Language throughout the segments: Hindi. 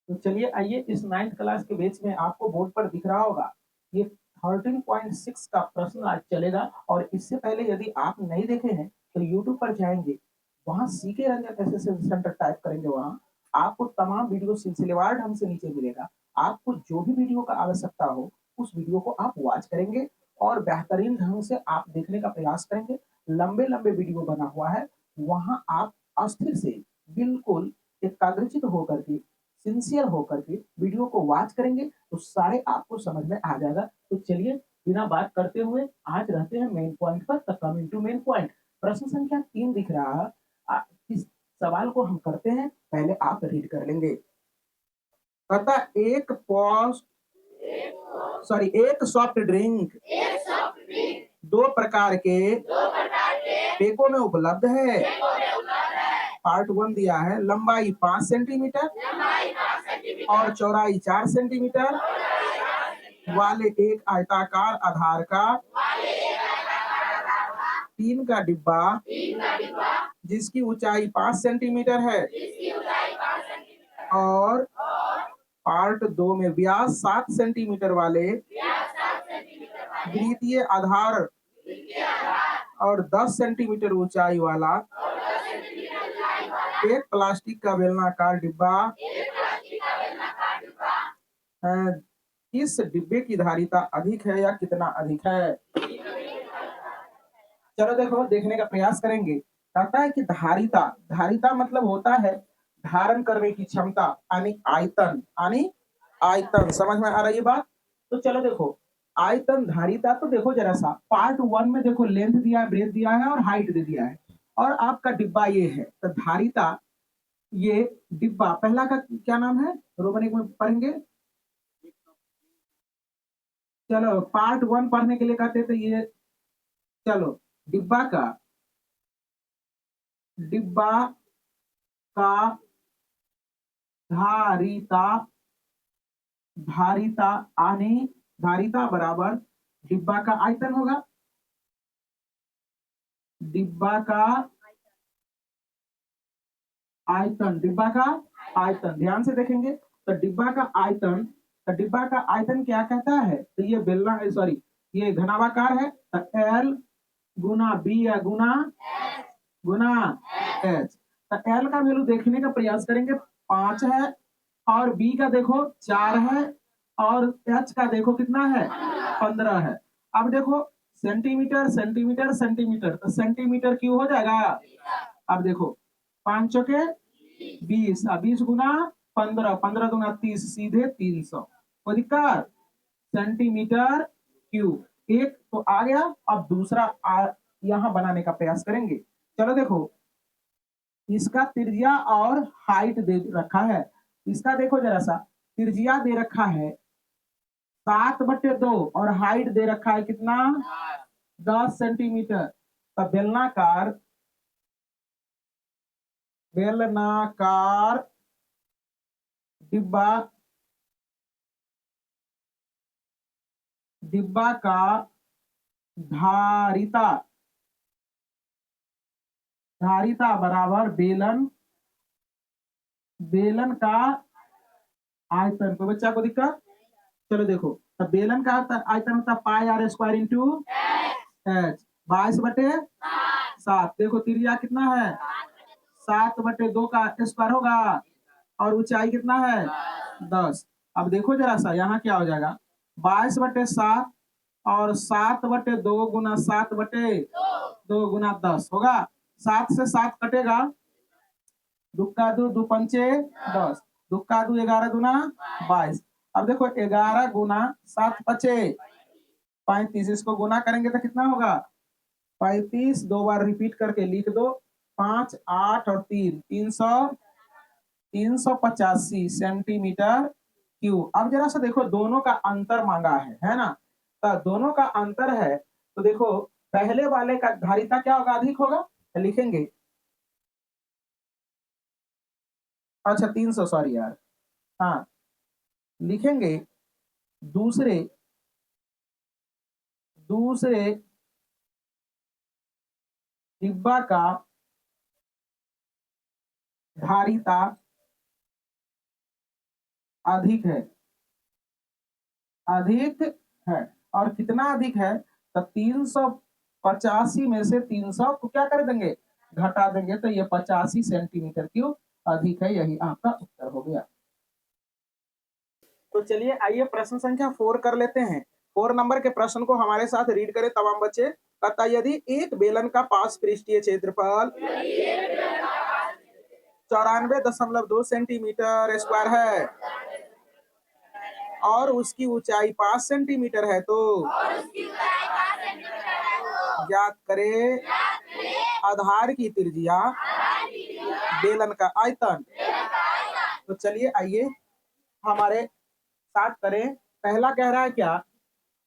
तो चलिए आइए इस 9th क्लास के बैच में आपको बोर्ड पर दिख रहा होगा ये 13.6 का प्रश्न आज चलेगा। और इससे पहले यदि आप नहीं देखे हैं तो यूट्यूब पर जाएंगे, वहां CK Ranjan SSC centre type करेंगे, वहां आपको तमाम वीडियो सिलसिलेवार ढंग से नीचे मिलेगा। आपको जो भी वीडियो का आवश्यकता हो उस वीडियो को आप वॉच करेंगे और बेहतरीन ढंग से आप देखने का प्रयास करेंगे। लंबे लंबे वीडियो बना हुआ है, वहां आप अस्थिर से बिल्कुल एकाग्रचित होकर के सिंसियर होकर के वीडियो को वॉच करेंगे तो सारे आपको समझ में आ जाएगा। तो चलिए बिना बात करते हुए आज रहते हैं मेन पॉइंट पर। तो कमिंग टू मेन पॉइंट, प्रश्न संख्या 3 दिख रहा है। इस सवाल को हम करते हैं, पहले आप रीड कर लेंगे। कहता एक सॉफ्ट ड्रिंक दो प्रकार के पेकों में उपलब्ध है। पार्ट 1 दिया है, लंबाई 5 सेंटीमीटर और चौड़ाई 4 सेंटीमीटर वाले एक आयताकार आधार का 3 का डिब्बा जिसकी ऊंचाई 5 सेंटीमीटर है और पार्ट 2 में व्यास 7 सेंटीमीटर वाले द्वितीय आधार और 10 सेंटीमीटर ऊंचाई वाला एक प्लास्टिक का बेलनाकार डिब्बा है। इस डिब्बे की धारिता अधिक है या कितना अधिक है? चलो देखो, देखने का प्रयास करेंगे। कहता है कि धारिता, धारिता मतलब होता है धारण करने की क्षमता, यानी आयतन, यानी आयतन। समझ में आ रही है बात? तो चलो देखो, आयतन धारिता तो देखो जरा सा, पार्ट 1 में देखो लेंथ दिया है, ब्रेथ दिया है और हाइट दे दिया है, और आपका डिब्बा ये है। तो धारिता, ये डिब्बा पहला का क्या नाम है, रोमन में पढ़ेंगे। चलो पार्ट 1 पढ़ने के लिए कहते थे ये। चलो डिब्बा का धारिता, धारिता आने, धारिता बराबर डिब्बा का आयतन होगा। डिब्बा का आयतन, डिब्बा का आयतन ध्यान से देखेंगे तो डिब्बा का आयतन, तो डिब्बा का आयतन क्या कहता है, तो ये बेलना, सॉरी ये घनाभाकार है, तो एल गुना बी या गुना गुना एच। तो एल का वैल्यू देखने का प्रयास करेंगे, 5 है, और बी का देखो 4 है, और एच का देखो कितना है, 15 है। अब देखो सेंटीमीटर सेंटीमीटर सेंटीमीटर, तो सेंटीमीटर क्यों हो जाएगा। अब देखो 5 चौके 20, 20 गुना 15, 15 गुना 30, सीधे 300। कोई दिक्कत? सेंटीमीटर क्यूब एक तो आ गया। अब दूसरा यहां बनाने का प्रयास करेंगे। चलो देखो, इसका त्रिज्या और हाइट दे रखा है। इसका देखो जरा सा, त्रिज्या दे रखा है 7/2 और हाइट दे रखा है कितना, 10 सेंटीमीटर। तो बेलनाकार, बेलनाकार डिब्बा, डिब्बा का धारिता, धारिता बराबर बेलन, बेलन का आयतन। को बच्चा को दिक्कत? चलो देखो, तो बेलन का आयतन होता है पाई आर स्क्वायर इंटू एच, 22/7। देखो त्रिज्या कितना है, 7/2 का स्क्वायर होगा, और ऊंचाई कितना है, 10। अब देखो जरा सा, यहाँ क्या हो जाएगा, 22/7 और 7/2 गुना 7/2 गुना 10 होगा। 7 से 7 कटेगा, दुक्का दो, दो पंचे 10, दुक्का दो 11 गुना 22। अब देखो 11 गुना 7×5 = 35, इसको गुना करेंगे तो कितना होगा, 35। दो बार रिपीट करके लिख दो, 5, 8 और 3, 385 सेंटीमीटर क्यूब। अब जरा सा देखो, दोनों का अंतर मांगा है ना, तो दोनों का अंतर है। तो देखो पहले वाले का धारिता क्या होगा, अधिक होगा, तो लिखेंगे, अच्छा 300, सॉरी यार, हाँ लिखेंगे दूसरे, दूसरे डिब्बा का धारिता अधिक है, अधिक है। और कितना अधिक है? तो 385 में से 300 को क्या कर देंगे? घटा देंगे, तो ये 85 सेंटीमीटर क्यूब अधिक है। यही आपका उत्तर हो गया। तो चलिए आइए प्रश्न संख्या 4 कर लेते हैं। 4 नंबर के प्रश्न को हमारे साथ रीड करें तमाम बच्चे। कहता यदि एक बेलन का पास पृष्ठीय क्षेत्रफल 94.2 सेंटीमीटर स्क्वायर है और उसकी ऊंचाई 5 सेंटीमीटर है, तो ज्ञात करें आधार की त्रिज्या, बेलन का आयतन। तो चलिए आइए हमारे साथ करें। पहला कह रहा है क्या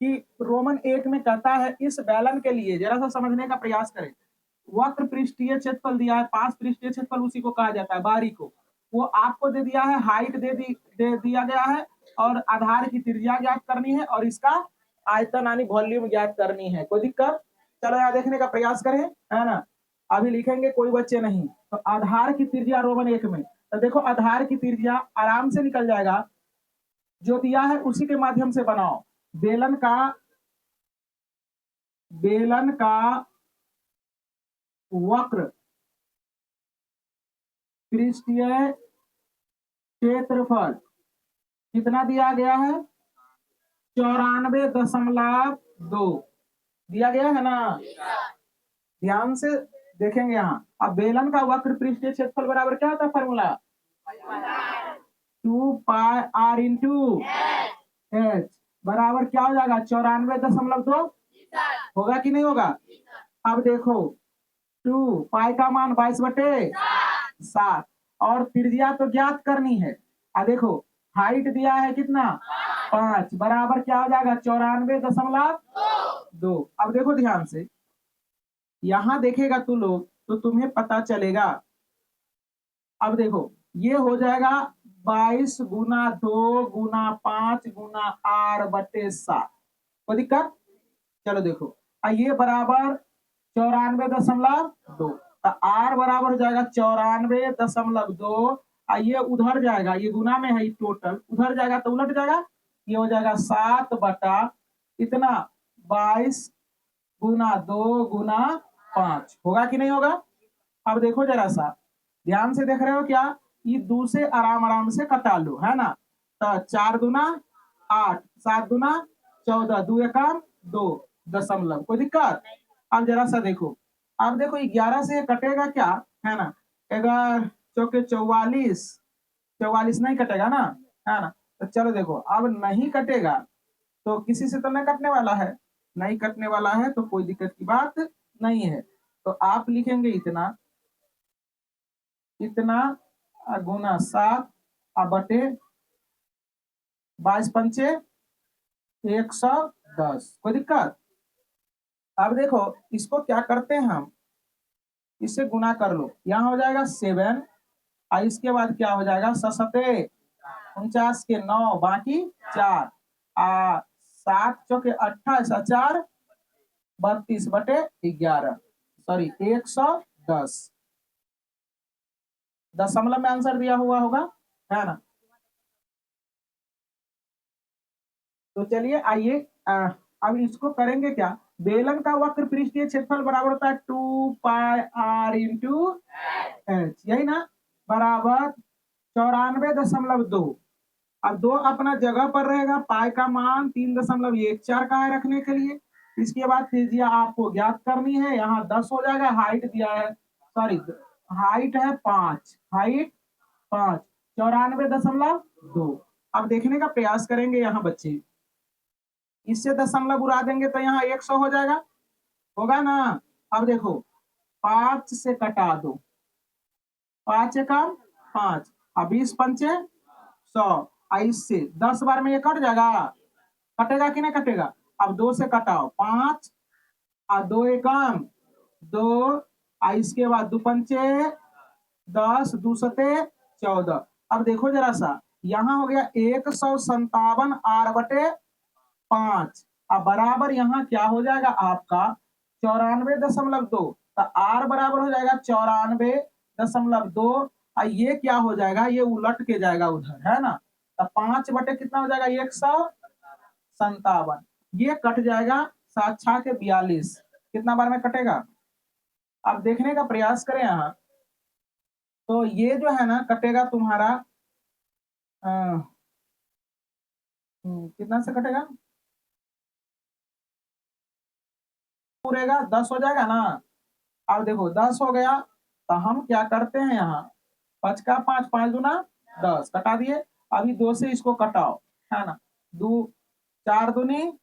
कि रोमन 1 में कहता है इस बेलन के लिए जरा सा समझने का प्रयास करें। वक्र पृष्ठीय क्षेत्रफल दिया है, पास पृष्ठीय क्षेत्रफल उसी को कहा जाता है, बारी को। वो आपको दे दिया है, हाइट दे दिया गया है और आधार की त्रिज्या ज्ञात करनी है और इसका आयतन यानी वॉल्यूम ज्ञात करनी है। कोई दिक्कत? चलो यहाँ देखने का प्रयास करें, है ना। अभी लिखेंगे, कोई बच्चे नहीं। तो आधार की त्रिज्या रोमन 1 में, तो देखो आधार की त्रिज्या आराम से निकल जाएगा, जो दिया है उसी के माध्यम से बनाओ। बेलन का वक्र पृष्ठीय क्षेत्रफल कितना दिया गया है? 94.2 दिया गया है ना। ध्यान से देखेंगे यहाँ। अब बेलन का वक्र पृष्ठीय क्षेत्रफल बराबर क्या होता है फॉर्मूला? 2 पाई r इंटू एच बराबर क्या हो जाएगा? 94.2 होगा कि नहीं होगा? अब देखो 2 पाई का मान 22/7 और त्रिज्या तो ज्ञात करनी है। अब देखो हाइट दिया है कितना? 5 बराबर क्या हो जाएगा? 94.2। अब देखो ध्यान से, यहां देखेगा तू लोग तो तुम्हें पता चलेगा। अब देखो ये हो जाएगा 22 गुना 2 गुना 5 गुना r/7। कोई दिक्कत? चलो देखो ये बराबर 94.2, r बराबर हो जाएगा 94.2। ये उधर जाएगा, ये गुना में है, टोटल उधर जाएगा तो उलट जाएगा, ये हो जाएगा 7 बटा इतना 22 गुना 2 गुना 5। होगा कि नहीं होगा? अब देखो जरा सा ध्यान से, देख रहे हो क्या? ये 2 से आराम से कटा लो, है ना। तो 4 दूना 8, 7 दूना 14, 2 एकम 2 दशमलव। कोई दिक्कत? अब जरा सा देखो, अब देखो 11 से कटेगा क्या, है ना। 11 चौके 44, 44 नहीं कटेगा ना, है ना। तो चलो देखो अब नहीं कटेगा तो किसी से तो नहीं कटने वाला है, नहीं कटने वाला है तो कोई दिक्कत की बात नहीं है। तो आप लिखेंगे इतना गुना 7 बटे 22 पंचे 110। कोई दिक्कत? अब देखो इसको क्या करते हैं हम, इससे गुना कर लो, यहाँ हो जाएगा 7 और इसके बाद क्या हो जाएगा? 7 49 के 9 बाकी 4 7 चौके 28 4 32/11 सॉरी 110 दशमलव में आंसर दिया हुआ होगा, है ना। तो चलिए आइए अब इसको करेंगे क्या। बेलन का वक्र पृष्ठीय क्षेत्रफल बराबर होता है 2 पाई r इंटू एच, यही ना, बराबर 94.2। अब 2 अपना जगह पर रहेगा, पाई का मान 3.14 का है रखने के लिए। इसके बाद त्रिज्या आपको ज्ञात करनी है, यहाँ 10 हो जाएगा। हाइट दिया है, सॉरी हाइट है 5, हाइट 5 94.2। अब देखने का प्रयास करेंगे यहाँ बच्चे, इससे दशमलव उड़ा देंगे तो यहाँ 100 हो जाएगा, होगा ना। अब देखो 5 से कटा दो, 5 एकम 5 और 20 पंचे 100, इससे 10 बार में ये कट जाएगा, कटेगा कि नहीं कटेगा? अब 2 से कटाओ 5 और 2 एकम 2 इसके बाद 2 पंचे 10 2 सते 14। अब देखो जरा सा, यहाँ हो गया 157 r/5 अब बराबर यहाँ क्या हो जाएगा आपका 94.2। तो r बराबर हो जाएगा 94.2 और ये क्या हो जाएगा? ये उलट के जाएगा उधर, है ना। तो 5 बटे कितना हो जाएगा 157, ये कट जाएगा 7 6 के 42, कितना बार में कटेगा? आप देखने का प्रयास करें यहाँ, तो ये जो है ना कटेगा तुम्हारा कितना से कटेगा? पूरेगा 10 हो जाएगा ना। अब देखो 10 हो गया, तो हम क्या करते हैं यहाँ, 5 का 5, 5 दूना 10 कटा दिए। अभी 2 से इसको कटाओ, है ना, 2 4 दूनी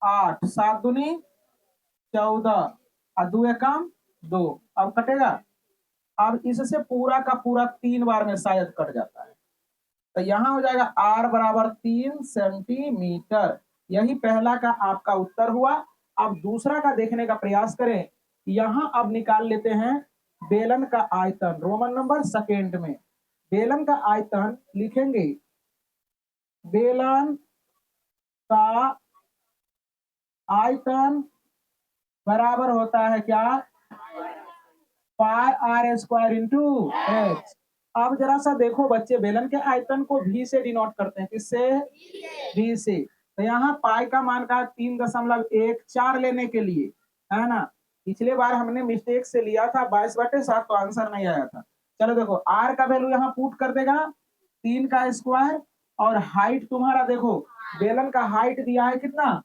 8, 7 दूनी 14 और 2 एकम 2, अब कटेगा। अब इससे पूरा का पूरा 3 बार में शायद कट जाता है, तो यहाँ हो जाएगा r बराबर 3 सेंटीमीटर। यही पहला का आपका उत्तर हुआ। अब दूसरा का देखने का प्रयास करें। यहाँ अब निकाल लेते हैं बेलन का आयतन, रोमन नंबर सेकेंड में बेलन का आयतन लिखेंगे। बेलन का आयतन बराबर होता है क्या? पाई आर स्क्वायर इंटू एच। अब जरा सा देखो बच्चे, बेलन के आयतन को भी से डिनोट करते हैं, किससे? भी से। तो यहाँ पाई का मान का 3.14 लेने के लिए, है ना, पिछले बार हमने मिस्टेक से लिया था 22/7, तो आंसर नहीं आया था। चलो देखो आर का वैल्यू यहाँ पुट कर देगा 3 का स्क्वायर, और हाइट तुम्हारा देखो बेलन का हाइट दिया है कितना?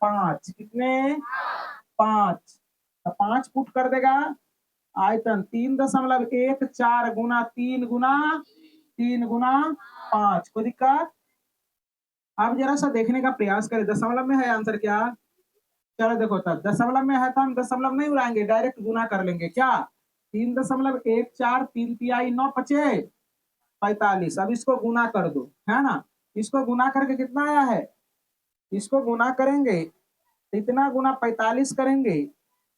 5, कितने? 5, तो 5 पुट कर देगा। आयतन 3.14 गुना 3 गुना 3 गुना 5, कोई दिक्कत? अब जरा सा देखने का प्रयास करें, दशमलव में है आंसर क्या? चलो देखो, तब दशमलव में है तो हम दशमलव नहीं उड़ाएंगे, डायरेक्ट गुना कर लेंगे क्या? 3.14, 3 तिहाई 9 पचे 45। अब इसको गुना कर दो, है ना, इसको गुना करके कितना आया है? इसको गुना करेंगे, इतना गुना 45 करेंगे,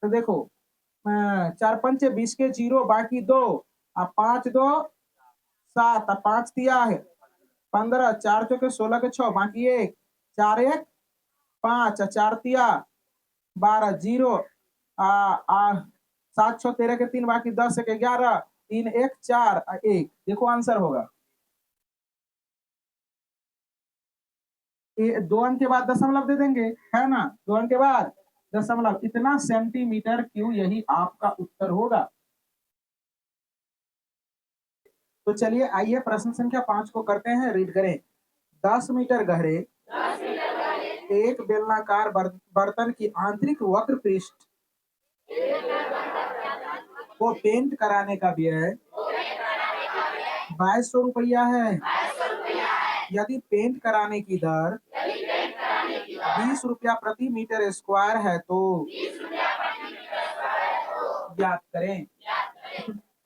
तो देखो 4 पंचे 20 के 0, बाकी 2, अब 5 2 7, अब 5 दिया है 15, 4 चौके 16 के 6, बाकी 1, 4 1 5, 4 तिया 12, 0 7 6 13 के 3, बाकी 10 1 11, 3 1 4 1, देखो आंसर होगा। 2 अंक के बाद दशमलव दे देंगे, है ना, 2 अंक के बाद दशमलव, इतना सेंटीमीटर क्यूब, यही आपका उत्तर होगा। तो चलिए आइए प्रश्न संख्या 5 को करते हैं, रीड करें। 10 मीटर गहरे एक बेलनाकार बर्तन की आंतरिक वक्र पृष्ठ को पेंट कराने का व्यय 2200 रुपया है। यदि पेंट कराने की दर 20 रुपया प्रति मीटर स्क्वायर है तो ज्ञात करें।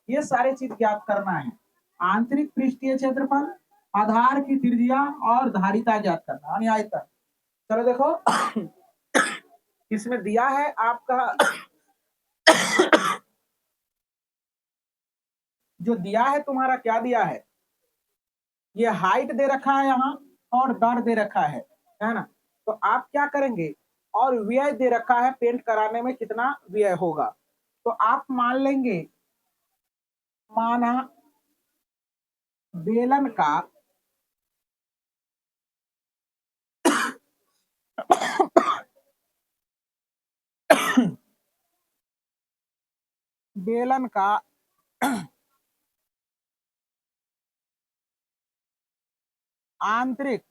ये सारे चीज ज्ञात करना है। आंतरिक पृष्ठीय क्षेत्रफल, आधार की त्रिज्या और धारिता ज्ञात करना, यानी आयतन। चलो देखो इसमें दिया है आपका जो दिया है तुम्हारा, क्या दिया है? ये हाइट दे रखा है यहाँ, और दर दे रखा है ना, तो आप क्या करेंगे, और व्यय दे रखा है पेंट कराने में कितना व्यय होगा, तो आप मान लेंगे, माना बेलन का बेलन का आंतरिक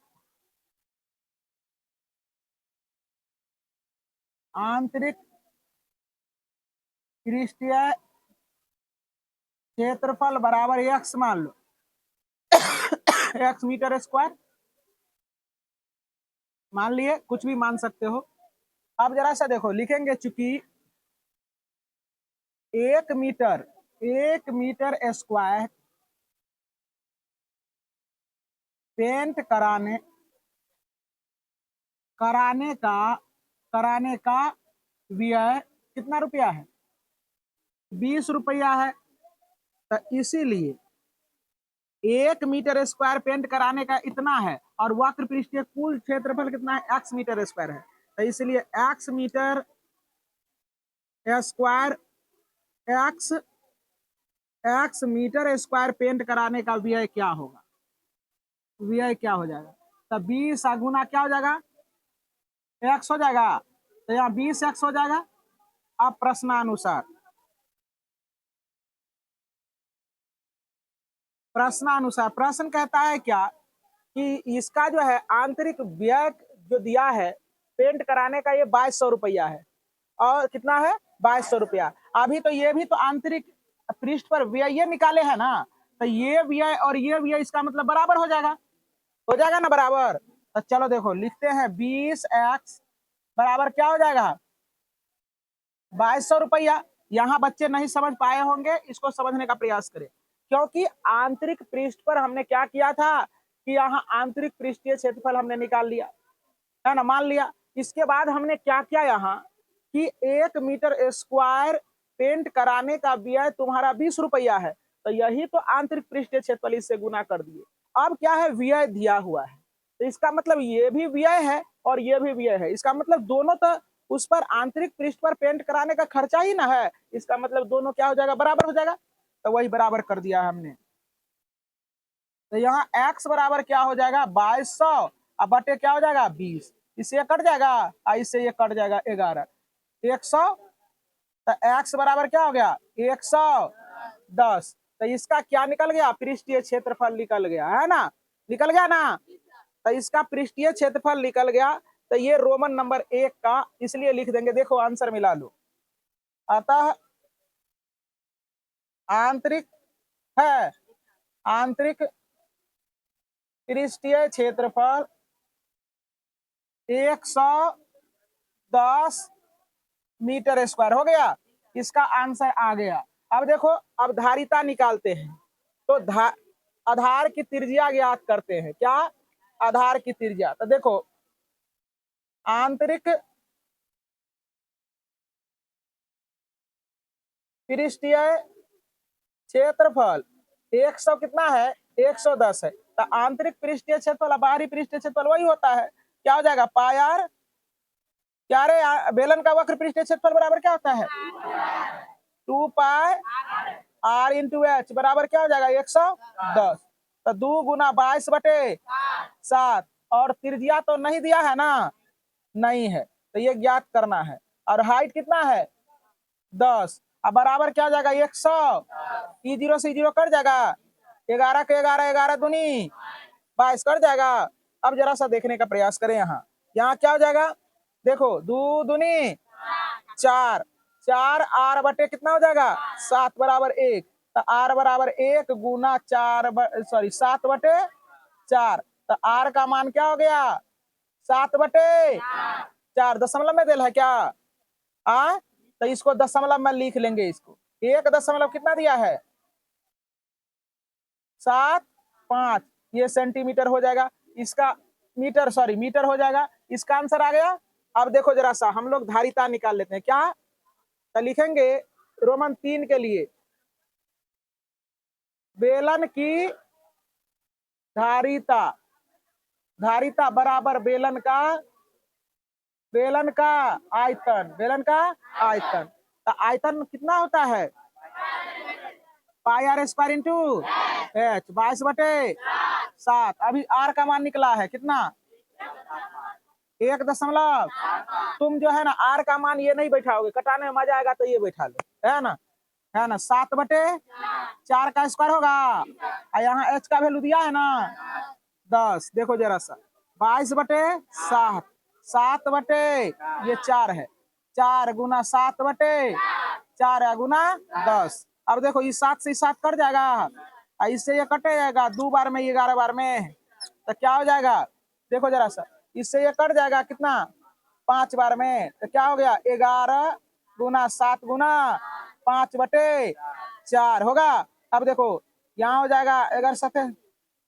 पृष्ठीय क्षेत्रफल बराबर x मान लो x मीटर स्क्वायर मान लिए, कुछ भी मान सकते हो। अब जरा सा देखो, लिखेंगे चूंकि 1 मीटर स्क्वायर पेंट कराने का व्यय कितना रुपया है? 20 रुपया है। तो इसीलिए 1 मीटर स्क्वायर पेंट कराने का इतना है, और वक्र पृष्ठीय कुल क्षेत्रफल कितना है? x मीटर स्क्वायर है। तो इसलिए x metre square x metre square paint कराने का व्यय क्या होगा? व्यय क्या हो जाएगा, तो 20 गुना क्या हो जाएगा, x हो जाएगा, तो यहाँ 20x हो जाएगा। अब प्रश्नानुसार प्रश्न कहता है क्या कि इसका जो है आंतरिक व्यय जो दिया है पेंट कराने का, ये 2200 रुपया है। और कितना है, 2200 रुपया। अभी तो ये भी तो आंतरिक पृष्ठ पर व्यय ये निकाले है ना, तो ये व्यय और ये व्यय इसका मतलब बराबर हो जाएगा ना बराबर। तो चलो देखो लिखते हैं 20x बराबर क्या हो जाएगा, 2200 रुपया। यहाँ बच्चे नहीं समझ पाए होंगे, इसको समझने का प्रयास करें, क्योंकि आंतरिक पृष्ठ पर हमने क्या किया था कि यहाँ आंतरिक पृष्ठीय क्षेत्रफल हमने निकाल लिया है ना, मान लिया। इसके बाद हमने क्या किया यहाँ कि 1 मीटर स्क्वायर पेंट कराने का व्यय तुम्हारा 20 रुपया है, तो यही तो आंतरिक पृष्ठीय क्षेत्रफल, इससे गुना कर दिए। अब क्या है, व्यय दिया हुआ है, तो इसका मतलब ये भी व्यय है और ये भी व्यय है। इसका मतलब दोनों तो उस पर आंतरिक पृष्ठ पर पेंट कराने का खर्चा ही ना है, इसका मतलब दोनों क्या हो जाएगा, बराबर हो जाएगा। तो वही बराबर कर दिया हमने। तो यहाँ x बराबर क्या हो जाएगा, 2200 अब बटे क्या हो जाएगा 20, इससे ये कट जाएगा और इससे ये कट जाएगा 11, 100। तो x बराबर क्या हो गया 110। तो इसका क्या निकल गया, पृष्ठीय क्षेत्रफल निकल गया है ना, निकल गया ना। तो इसका पृष्ठीय क्षेत्रफल निकल गया, तो ये रोमन नंबर 1 का इसलिए लिख देंगे, देखो आंसर मिला लो। अतः आंतरिक है, आंतरिक पृष्ठीय क्षेत्रफल 110 मीटर स्क्वायर हो गया। इसका आंसर आ गया। अब देखो, अब धारिता निकालते हैं, तो आधार की त्रिज्या ज्ञात करते हैं। क्या, आधार की त्रिज्या। तो देखो आंतरिक पृष्ठीय क्षेत्रफल 100 कितना है, 110 है। तो आंतरिक पृष्ठीय क्षेत्रफल बाहरी पृष्ठीय क्षेत्रफल वही होता है, क्या हो जाएगा पाई आर। क्या रे, बेलन का वक्र पृष्ठीय क्षेत्रफल बराबर क्या होता है, 2 पाई आर इंटू एच बराबर क्या हो जाएगा 110। तो 2 गुना 22/7, और त्रिज्या तो नहीं दिया है ना, नहीं है, तो ये ज्ञात करना है। और हाइट कितना है 10, अब बराबर क्या हो जाएगा 100, ई जीरो से जीरो कट जाएगा, 11 के 11, 11 दूनी 22 कट जाएगा। अब जरा सा देखने का प्रयास करें, यहाँ यहाँ क्या हो जाएगा, देखो 2 दूनी 4, 4 आर बटे कितना हो जाएगा 7 बराबर 1। तो आर बराबर 1 गुना 4 सॉरी 7/4। तो आर का मान क्या हो गया 7/4। दशमलव में दिल है क्या, तो इसको दशमलव में लिख लेंगे, इसको 1 दशमलव कितना दिया है 7.5, ये सेंटीमीटर हो जाएगा, इसका मीटर हो जाएगा। इसका आंसर आ गया। अब देखो जरा सा हम लोग धारिता निकाल लेते हैं। क्या, तो लिखेंगे रोमन 3 के लिए, बेलन की धारिता, धारिता बराबर बेलन का आयतन, बेलन का आयतन। तो आयतन कितना होता है पाई आर स्क्वायर इंटू एच, 22/7। अभी आर का मान निकला है कितना 1 दशमलव। तुम जो है ना आर का मान ये नहीं बैठाओगे, कटाने में मजा आएगा तो ये बैठा लो, है ना, 7/4 का स्क्वायर होगा, और यहाँ एच का वैल्यू दिया है ना 10। देखो जरा सा 22/7, 7 ये 4 है, 4 गुना 7/4 गुना 10। अब देखो इस 7 से 7 कट जाएगा, और इससे ये कटे जाएगा 2 बार में 11 बार में, तो क्या हो जाएगा देखो जरा सा, इससे ये कट जाएगा कितना 5 बार में, तो क्या हो गया 11 गुना 7 गुना 5/4 होगा। अब देखो यहाँ हो जाएगा 11 7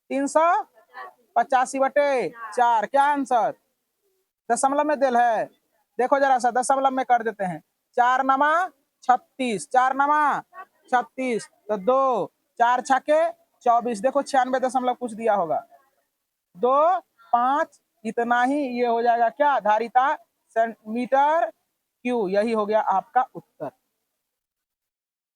385/4। क्या आंसर, दशमलव में दिल है, देखो जरा सा दशमलव में कर देते हैं, 4 नमा 36, 4 नमा 36, तो 2 4 छके 24, देखो 96 दशमलव कुछ दिया होगा, 2 5 इतना ही, ये हो जाएगा क्या धारिता मीटर क्यू। यही हो गया आपका उत्तर।